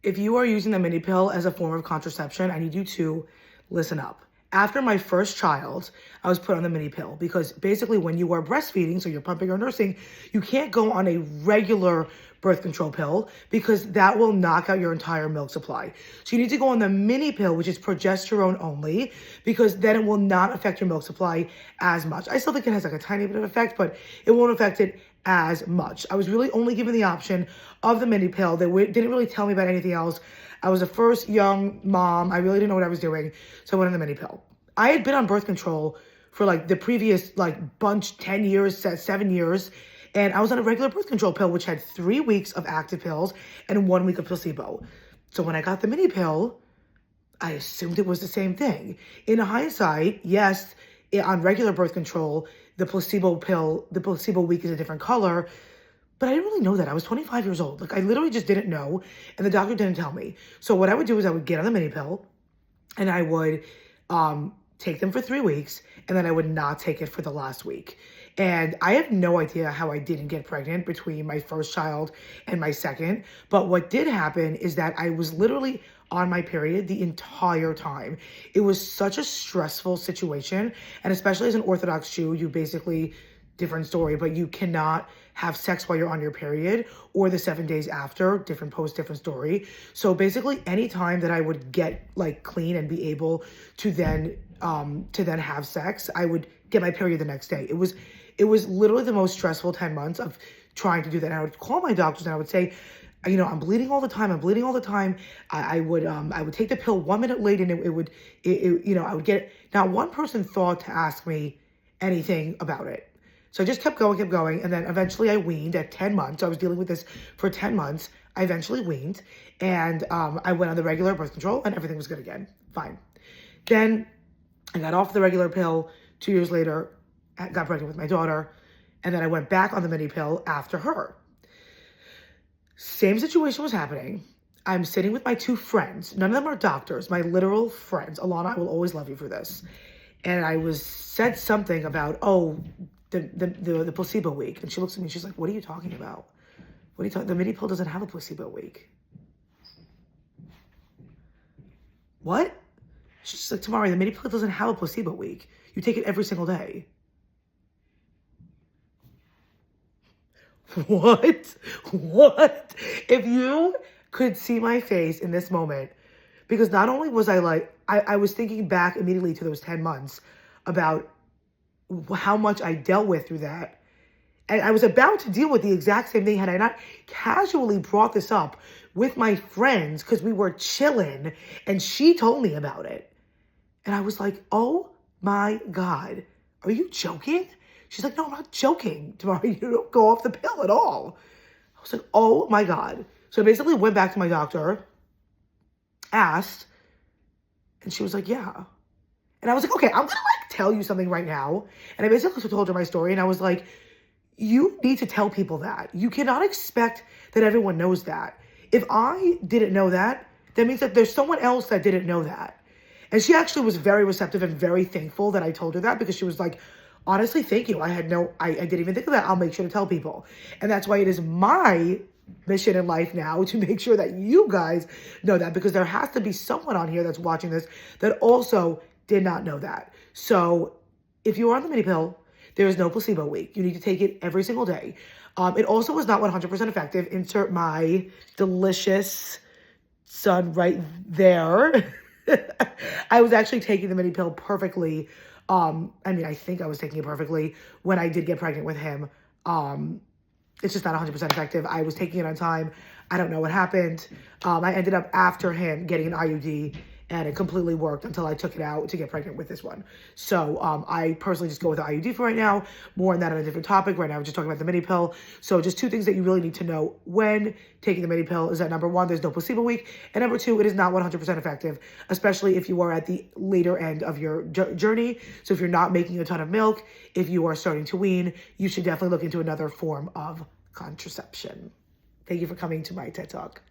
If you are using the mini pill as a form of contraception, I need you to listen up. After my first child, I was put on the mini pill because basically when you are breastfeeding, so you're pumping or nursing, you can't go on a regular birth control pill because that will knock out your entire milk supply. So you need to go on the mini pill, which is progesterone only, because then it will not affect your milk supply as much. I still think it has like a tiny bit of effect, but it won't affect it as much. I was really only given the option of the mini pill. They didn't really tell me about anything else. I was a first young mom. I really didn't know what I was doing. So I went on the mini pill. I had been on birth control for like the previous bunch, 10 years, 7 years. And I was on a regular birth control pill, which had 3 weeks of active pills and 1 week of placebo. So when I got the mini pill, I assumed it was the same thing. In hindsight, yes, on regular birth control, the placebo week is a different color, but I didn't really know that. I was 25 years old. Like, I literally just didn't know, and the doctor didn't tell me. So what I would do is I would get on the mini pill, and I would take them for 3 weeks, and then I would not take it for the last week. And I have no idea how I didn't get pregnant between my first child and my second. But what did happen is that I was literally on my period the entire time. It was such a stressful situation. And especially as an Orthodox Jew, you basically, different story, but you cannot have sex while you're on your period or the 7 days after, different post, different story. So basically any time that I would get like clean and be able to then have sex, I would get my period the next day. It was literally the most stressful 10 months of trying to do that. And I would call my doctors and I would say, I'm bleeding all the time. I'm bleeding all the time. I would take the pill 1 minute late and I would get, not one person thought to ask me anything about it. So I just kept going. And then eventually I weaned at 10 months. I was dealing with this for 10 months. I eventually weaned and I went on the regular birth control and everything was good again. Fine. Then I got off the regular pill. 2 years later, I got pregnant with my daughter. And then I went back on the mini pill after her. Same situation was happening. I'm sitting with my 2 friends. None of them are doctors, my literal friends. Alana, I will always love you for this. And I said something about, the placebo week. And she looks at me, she's like, what are you talking about? What are you talking? The mini pill doesn't have a placebo week. What? She's like, Tamari, the mini pill doesn't have a placebo week. You take it every single day. What? What? If you could see my face in this moment, because not only was I like, I was thinking back immediately to those 10 months about how much I dealt with through that. And I was about to deal with the exact same thing had I not casually brought this up with my friends because we were chilling and she told me about it. And I was like, oh my God, are you joking? She's like, no, I'm not joking. Tomorrow you don't go off the pill at all. I was like, oh my God. So I basically went back to my doctor, asked, and she was like, yeah. And I was like, okay, I'm gonna tell you something right now. And I basically told her my story and I was like, you need to tell people that. You cannot expect that everyone knows that. If I didn't know that, that means that there's someone else that didn't know that. And she actually was very receptive and very thankful that I told her that because she was like, honestly, thank you. I didn't even think of that. I'll make sure to tell people. And that's why it is my mission in life now to make sure that you guys know that because there has to be someone on here that's watching this that also did not know that. So if you are on the mini pill, there is no placebo week. You need to take it every single day. It also was not 100% effective. Insert my delicious son right there. I was actually taking the mini pill perfectly. I think I was taking it perfectly when I did get pregnant with him. It's just not 100% effective. I was taking it on time. I don't know what happened. I ended up after him getting an IUD and it completely worked until I took it out to get pregnant with this one. So I personally just go with the IUD for right now. More on that on a different topic. Right now we're just talking about the mini pill. So just 2 things that you really need to know when taking the mini pill is that number 1, there's no placebo week. And number 2, it is not 100% effective, especially if you are at the later end of your journey. So if you're not making a ton of milk, if you are starting to wean, you should definitely look into another form of contraception. Thank you for coming to my TED Talk.